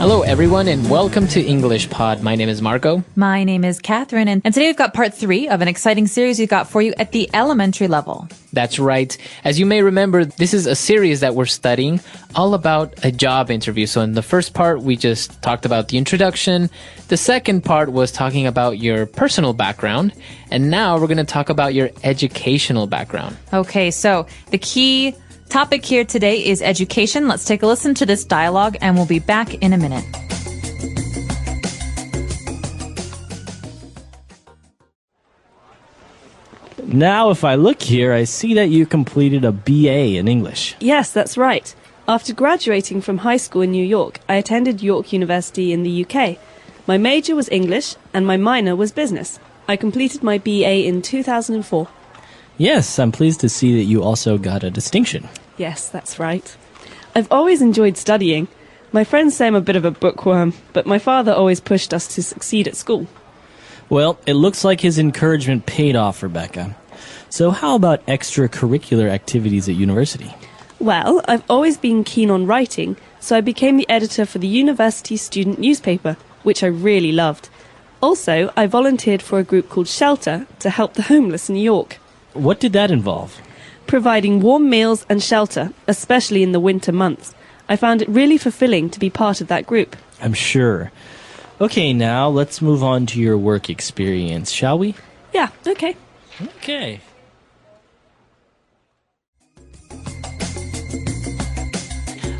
Hello, everyone, and welcome to English Pod. My name is Marco. My name is Catherine, and today we've got part 3 of an exciting series we've got for you at the elementary level. That's right. As you may remember, this is a series that we're studying all about a job interview. So in the first part, we just talked about the introduction. The second part was talking about your personal background. And now we're going to talk about your educational background. Okay, so the key topic here today is education. Let's take a listen to this dialogue, and we'll be back in a minute. Now, if I look here, I see that you completed a BA in English. Yes, that's right. After graduating from high school in New York, I attended York University in the UK. My major was English, and my minor was business. I completed my BA in 2004. Yes, I'm pleased to see that you also got a distinction. Yes, that's right. I've always enjoyed studying. My friends say I'm a bit of a bookworm, but my father always pushed us to succeed at school. Well, it looks like his encouragement paid off, Rebecca. So how about extracurricular activities at university? Well, I've always been keen on writing, so I became the editor for the university student newspaper, which I really loved. Also, I volunteered for a group called Shelter to help the homeless in New York. What did that involve? Providing warm meals and shelter, especially in the winter months. I found it really fulfilling to be part of that group. I'm sure. Okay, now let's move on to your work experience, shall we? Yeah, okay. Okay.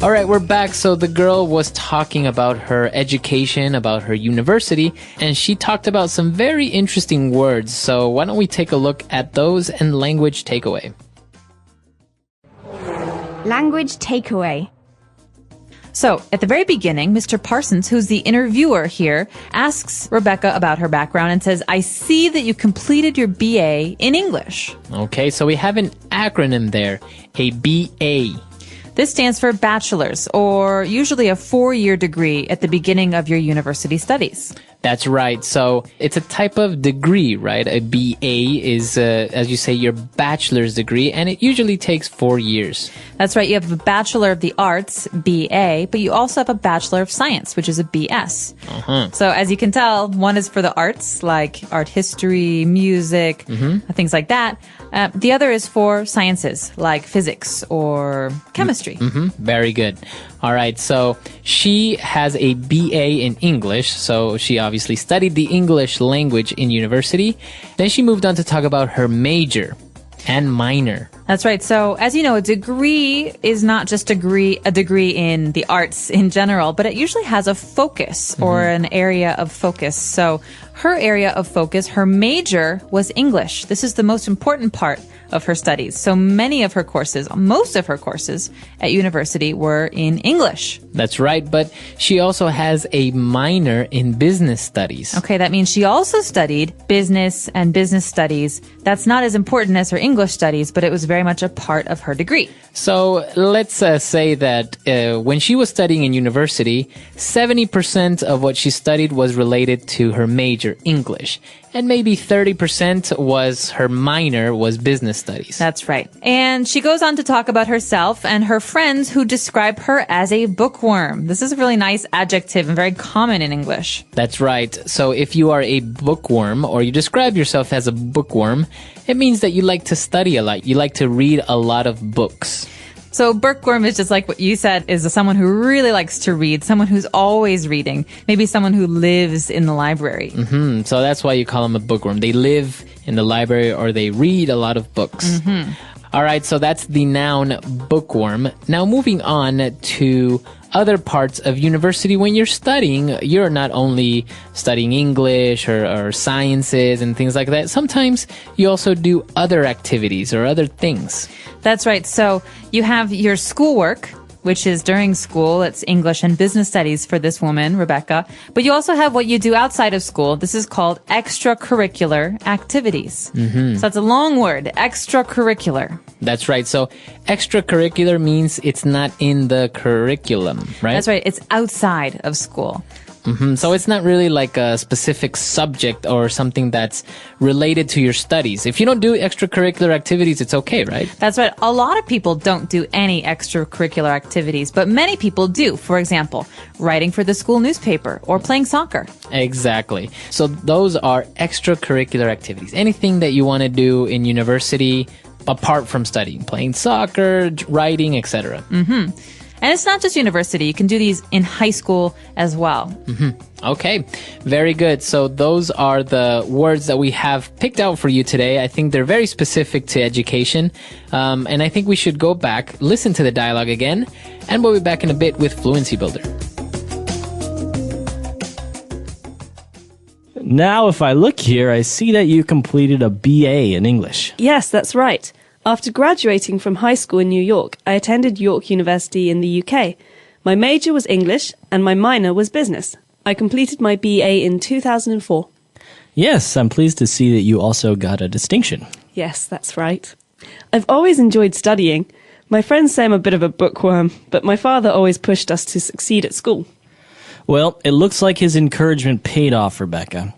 All right, we're back. So the girl was talking about her education, about her university, and she talked about some very interesting words. So why don't we take a look at those and language takeaway? Language takeaway. So, at the very beginning, Mr. Parsons, who's the interviewer here, asks Rebecca about her background and says, I see that you completed your BA in English. Okay, so we have an acronym there, a BA. This stands for bachelor's, or usually a 4-year degree at the beginning of your university studies. That's right. So it's a type of degree, right? A BA is, as you say, your bachelor's degree, and it usually takes 4 years. That's right. You have a Bachelor of the Arts, BA, but you also have a Bachelor of Science, which is a BS. So as you can tell, one is for the arts, like art history, music, things like that. The other is for sciences, like physics or chemistry. Very good. All right. So she has a BA in English. So she obviously studied the English language in university. Then she moved on to talk about her major and minor. That's right. So, as you know, a degree is not just a degree in the arts in general, but it usually has a focus or an area of focus. So, her area of focus, her major was English. This is the most important part of her studies. So many of her courses, most of her courses at university were in English. That's right, but she also has a minor in business studies. Okay, that means she also studied business and business studies. That's not as important as her English studies, but it was very much a part of her degree. So let's say that when she was studying in university, 70% of what she studied was related to her major, English. And maybe 30% was her minor, was business studies. That's right. And she goes on to talk about herself and her friends who describe her as a bookworm. This is a really nice adjective and very common in English. That's right. So if you are a bookworm or you describe yourself as a bookworm, it means that you like to study a lot. You like to read a lot of books. So bookworm is just like what you said, is someone who really likes to read, someone who's always reading, maybe someone who lives in the library. So that's why you call them a bookworm. They live in the library or they read a lot of books. All right, so that's the noun bookworm. Now moving on to other parts of university. When you're studying, you're not only studying English or sciences and things like that. Sometimes you also do other activities or other things. That's right. So you have your schoolwork, which is during school. It's English and business studies for this woman, Rebecca. But you also have what you do outside of school. This is called extracurricular activities. So that's a long word, extracurricular. That's right. So extracurricular means it's not in the curriculum, right? That's right. It's outside of school. So it's not really like a specific subject or something that's related to your studies. If you don't do extracurricular activities, it's okay, right? That's right. A lot of people don't do any extracurricular activities, but many people do. For example, writing for the school newspaper or playing soccer. Exactly. So those are extracurricular activities. Anything that you want to do in university apart from studying, playing soccer, writing, etc. And it's not just university. You can do these in high school as well. Okay, very good. So those are the words that we have picked out for you today. I think they're very specific to education. And I think we should go back, listen to the dialogue again, and we'll be back in a bit with Fluency Builder. Now, if I look here, I see that you completed a BA in English. Yes, that's right. After graduating from high school in New York, I attended York University in the UK. My major was English and my minor was business. I completed my BA in 2004. Yes, I'm pleased to see that you also got a distinction. Yes, that's right. I've always enjoyed studying. My friends say I'm a bit of a bookworm, but my father always pushed us to succeed at school. Well, it looks like his encouragement paid off, Rebecca.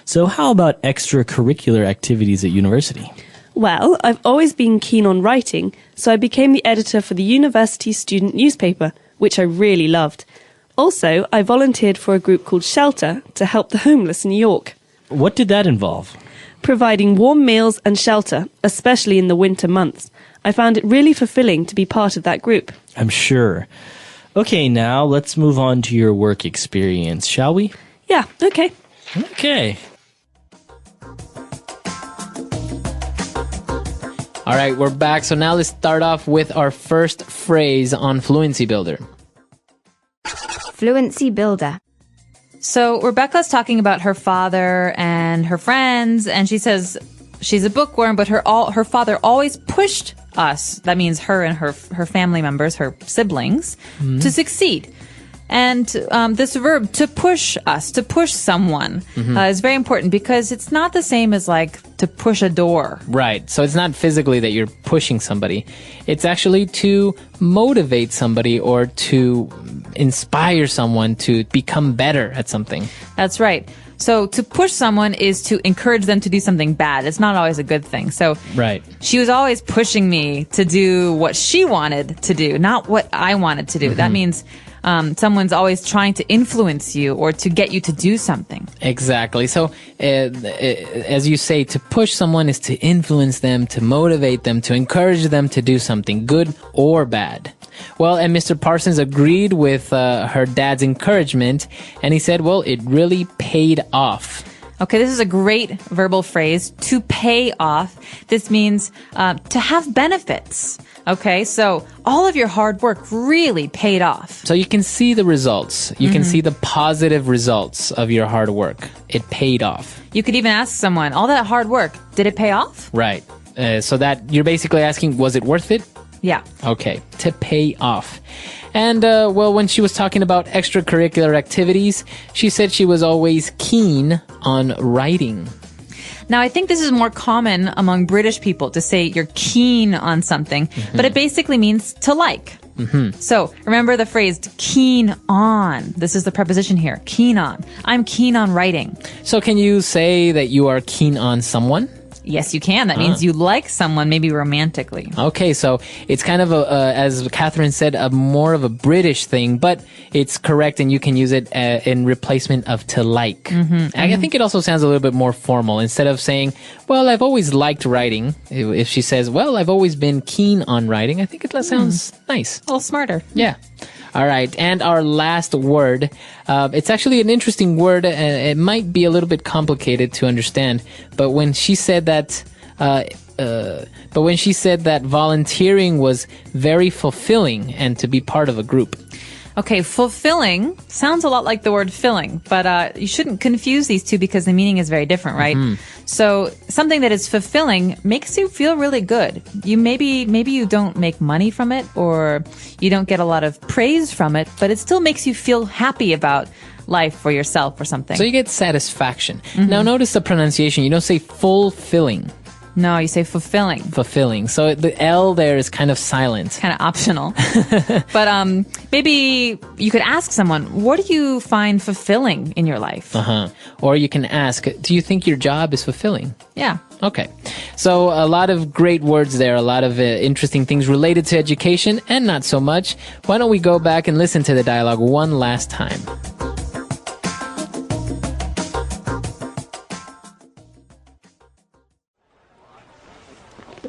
So how about extracurricular activities at university? Well, I've always been keen on writing, so I became the editor for the university student newspaper, which I really loved. Also, I volunteered for a group called Shelter to help the homeless in New York. What did that involve? Providing warm meals and shelter, especially in the winter months. I found it really fulfilling to be part of that group. I'm sure. Okay, now let's move on to your work experience, shall we? Yeah, okay. Okay. All right, we're back. So now let's start off with our first phrase on Fluency Builder. Fluency Builder. So Rebecca's talking about her father and her friends, and she says she's a bookworm, but her father always pushed us, that means her and her family members, her siblings, to succeed. And this verb, to push us, to push someone, is very important because it's not the same as like to push a door. Right. So it's not physically that you're pushing somebody. It's actually to motivate somebody or to inspire someone to become better at something. That's right. So to push someone is to encourage them to do something bad. It's not always a good thing. So right. She was always pushing me to do what she wanted to do, not what I wanted to do. That means someone's always trying to influence you or to get you to do something. Exactly. So as you say, to push someone is to influence them, to motivate them, to encourage them to do something good or bad. Well, and Mr. Parsons agreed with her dad's encouragement, and he said, well, it really paid off. Okay, this is a great verbal phrase, to pay off. This means to have benefits. Okay, so all of your hard work really paid off. So you can see the results. You can see the positive results of your hard work. It paid off. You could even ask someone, all that hard work, did it pay off? Right. So that you're basically asking, was it worth it? Yeah. Okay, to pay off. And, well, when she was talking about extracurricular activities, she said she was always keen on writing. Now, I think this is more common among British people to say you're keen on something, but it basically means to like. So remember the phrase keen on. This is the preposition here, keen on. I'm keen on writing. So can you say that you are keen on someone? Yes, you can. That means you like someone, maybe romantically. Okay, so it's kind of, as Catherine said, more of a British thing, but it's correct and you can use it in replacement of to like. I think it also sounds a little bit more formal. Instead of saying, well, I've always liked writing, if she says, well, I've always been keen on writing, I think it sounds nice. A little smarter. Yeah. All right. And our last word, it's actually an interesting word. It might be a little bit complicated to understand, but when she said that, volunteering was very fulfilling and to be part of a group. Okay, fulfilling sounds a lot like the word filling, but you shouldn't confuse these two because the meaning is very different, right? So something that is fulfilling makes you feel really good. Maybe you don't make money from it or you don't get a lot of praise from it, but it still makes you feel happy about life for yourself or something. So you get satisfaction. Now notice the pronunciation. You don't say fulfilling. No, you say fulfilling. Fulfilling. So the L there is kind of silent. Kind of optional. But Maybe you could ask someone, what do you find fulfilling in your life? Or you can ask, do you think your job is fulfilling? Yeah. Okay. So a lot of great words there, a lot of interesting things related to education and not so much. Why don't we go back and listen to the dialogue one last time?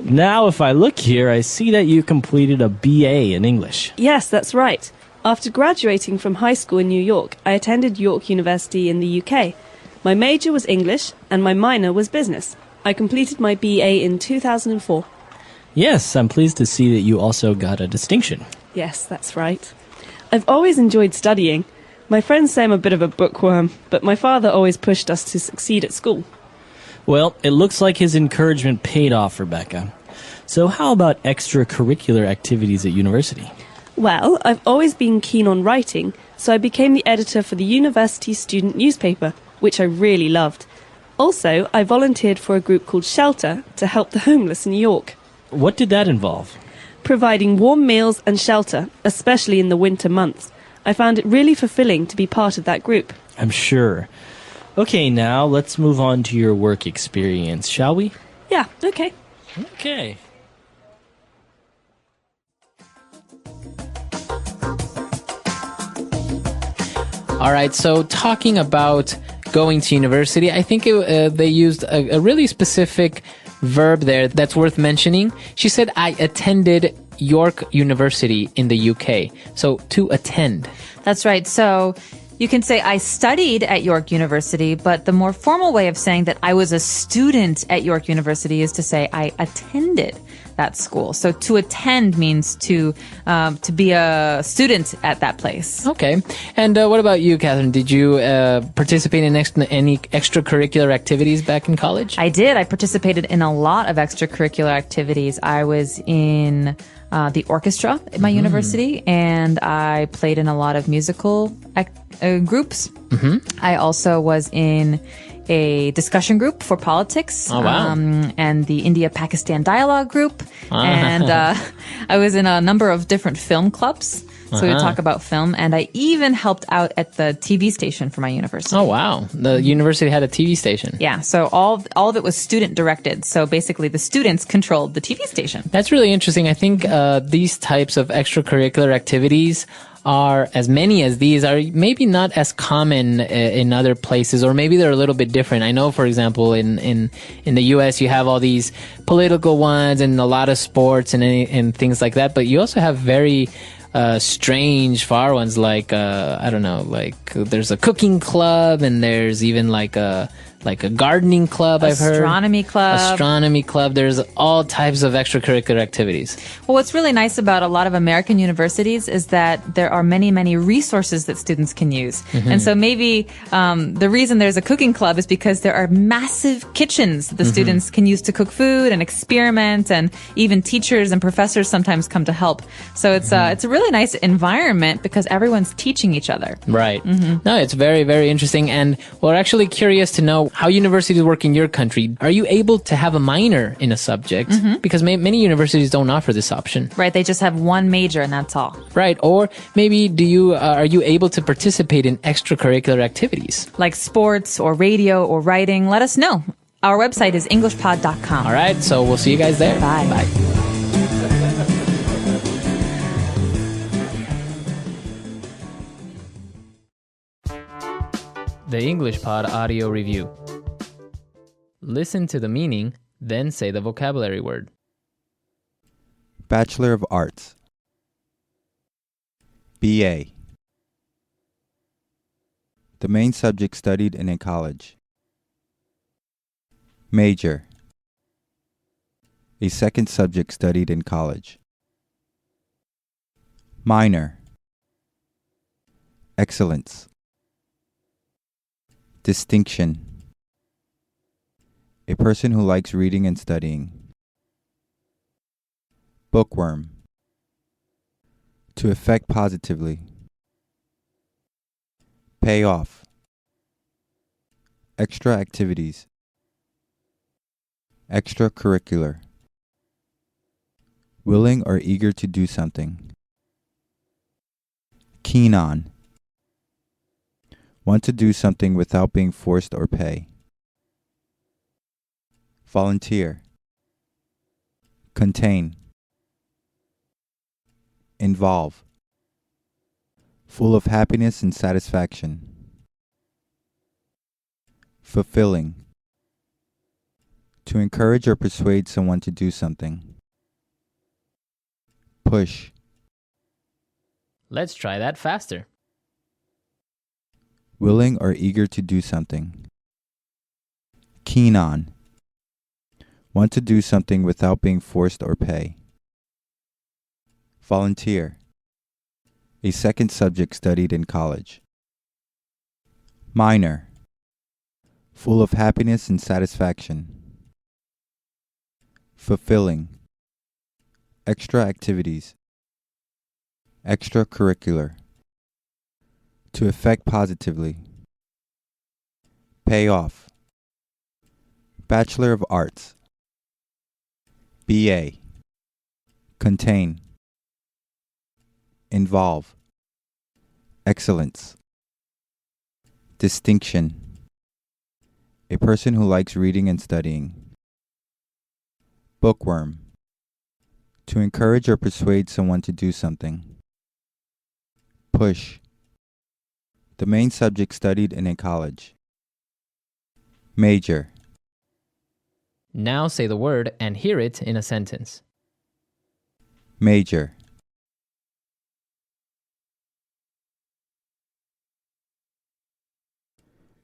Now, if I look here, I see that you completed a BA in English. Yes, that's right. After graduating from high school in New York, I attended York University in the UK. My major was English and my minor was business. I completed my BA in 2004. Yes, I'm pleased to see that you also got a distinction. Yes, that's right. I've always enjoyed studying. My friends say I'm a bit of a bookworm, but my father always pushed us to succeed at school. Well, it looks like his encouragement paid off, Rebecca. So how about extracurricular activities at university? Well, I've always been keen on writing, so I became the editor for the university student newspaper, which I really loved. Also, I volunteered for a group called Shelter to help the homeless in New York, What did that involve? providing warm meals and shelter, especially in the winter months. I found it really fulfilling to be part of that group. I'm sure. Okay, now let's move on to your work experience, shall we? Yeah, okay. Okay. All right, so talking about going to university, I think they used a really specific verb there that's worth mentioning. She said, I attended York University in the UK. So to attend. That's right. So you can say I studied at York University, but the more formal way of saying that I was a student at York University is to say I attended that school. So to attend means to be a student at that place. Okay. And what about you, Catherine? Did you participate in any extracurricular activities back in college? I did. I participated in a lot of extracurricular activities. I was in the orchestra at my university, and I played in a lot of musical groups. I also was in a discussion group for politics, and the India-Pakistan dialogue group, and I was in a number of different film clubs. So we talk about film, and I even helped out at the TV station for my university. Oh, wow. The university had a TV station. Yeah, so all of it was student directed. So basically the students controlled the TV station. That's really interesting. I think these types of extracurricular activities are, as many as these, are maybe not as common in other places, or maybe they're a little bit different. I know, for example, in the U.S., you have all these political ones and a lot of sports and things like that, but you also have very strange far ones like I don't know, like there's a cooking club, and there's even like a gardening club. I've heard astronomy club. There's all types of extracurricular activities. Well, what's really nice about a lot of American universities is that there are many resources that students can use. And so maybe the reason there's a cooking club is because there are massive kitchens that the students can use to cook food and experiment, and even teachers and professors sometimes come to help. So it's a really nice environment because everyone's teaching each other. Right. No, it's very, very interesting. And we're actually curious to know how universities work in your country. Are you able to have a minor in a subject? Because many universities don't offer this option. Right. They just have one major and that's all. Right. Or maybe are you able to participate in extracurricular activities? Like sports or radio or writing? Let us know. Our website is englishpod.com. All right. So we'll see you guys there. Bye. Bye. The English Pod Audio Review. Listen to the meaning, then say the vocabulary word. Bachelor of Arts. BA. The main subject studied in a college. Major. A second subject studied in college. Minor. Excellence. Distinction. A person who likes reading and studying. Bookworm. To affect positively. Pay off. Extra activities. Extracurricular. Willing or eager to do something. Keen on. Want to do something without being forced or pay. Volunteer. Contain. Involve. Full of happiness and satisfaction. Fulfilling. To encourage or persuade someone to do something. Push. Let's try that faster. Willing or eager to do something. Keen on. Want to do something without being forced or pay. Volunteer. A second subject studied in college. Minor. Full of happiness and satisfaction. Fulfilling. Extra activities. Extracurricular. To affect positively. Pay off. Bachelor of Arts. BA. Contain. Involve. Excellence. Distinction. A person who likes reading and studying. Bookworm. To encourage or persuade someone to do something. Push. The main subject studied in a college. Major. Now say the word and hear it in a sentence. Major.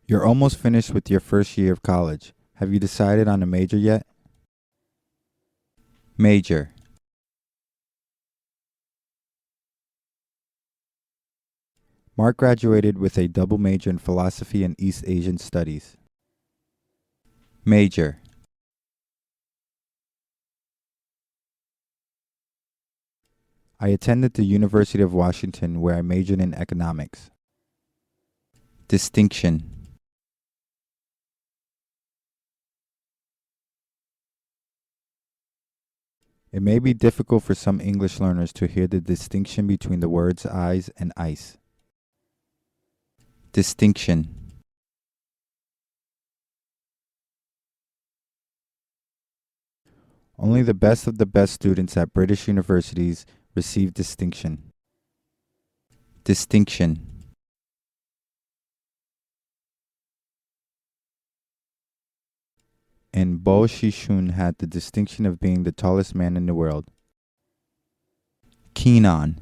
You're almost finished with your first year of college. Have you decided on a major yet? Major. Mark graduated with a double major in philosophy and East Asian studies. Major. I attended the University of Washington where I majored in economics. Distinction. It may be difficult for some English learners to hear the distinction between the words eyes and ice. Distinction. Only the best of the best students at British universities receive distinction. Distinction. And Bo Shishun had the distinction of being the tallest man in the world. Keen on.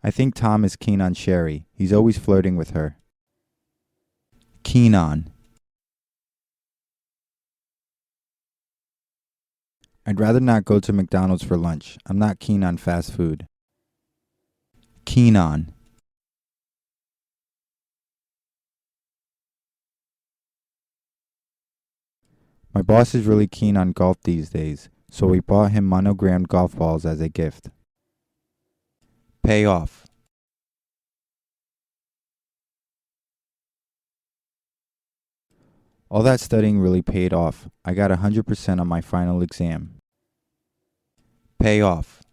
I think Tom is keen on Sherry. He's always flirting with her. Keen on. I'd rather not go to McDonald's for lunch. I'm not keen on fast food. Keen on. My boss is really keen on golf these days, so we bought him monogrammed golf balls as a gift. Pay off. All that studying really paid off. I got 100% on my final exam. Pay off.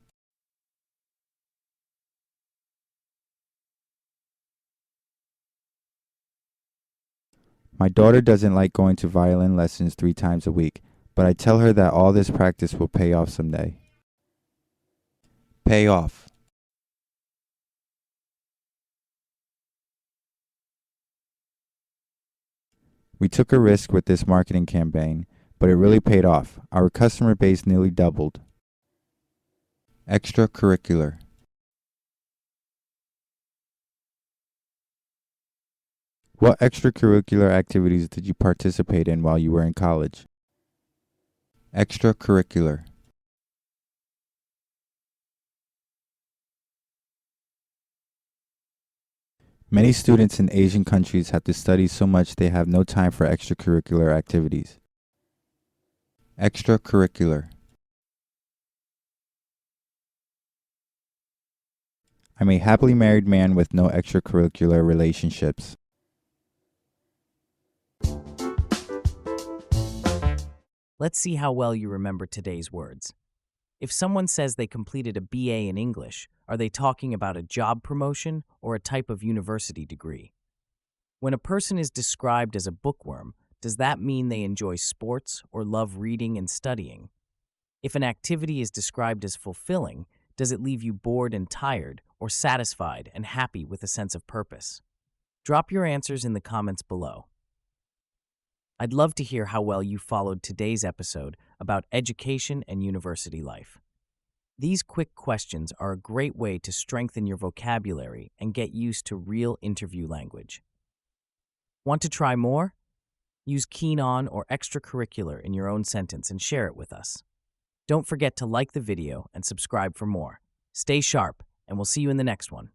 My daughter doesn't like going to violin lessons 3 times a week, but I tell her that all this practice will pay off someday. Pay off. We took a risk with this marketing campaign, but it really paid off. Our customer base nearly doubled. Extracurricular. What extracurricular activities did you participate in while you were in college? Extracurricular. Many students in Asian countries have to study so much they have no time for extracurricular activities. Extracurricular. I'm a happily married man with no extracurricular relationships. Let's see how well you remember today's words. If someone says they completed a BA in English, are they talking about a job promotion or a type of university degree? When a person is described as a bookworm, does that mean they enjoy sports or love reading and studying? If an activity is described as fulfilling, does it leave you bored and tired, or satisfied and happy with a sense of purpose? Drop your answers in the comments below. I'd love to hear how well you followed today's episode about education and university life. These quick questions are a great way to strengthen your vocabulary and get used to real interview language. Want to try more? Use keen on or extracurricular in your own sentence and share it with us. Don't forget to like the video and subscribe for more. Stay sharp, and we'll see you in the next one.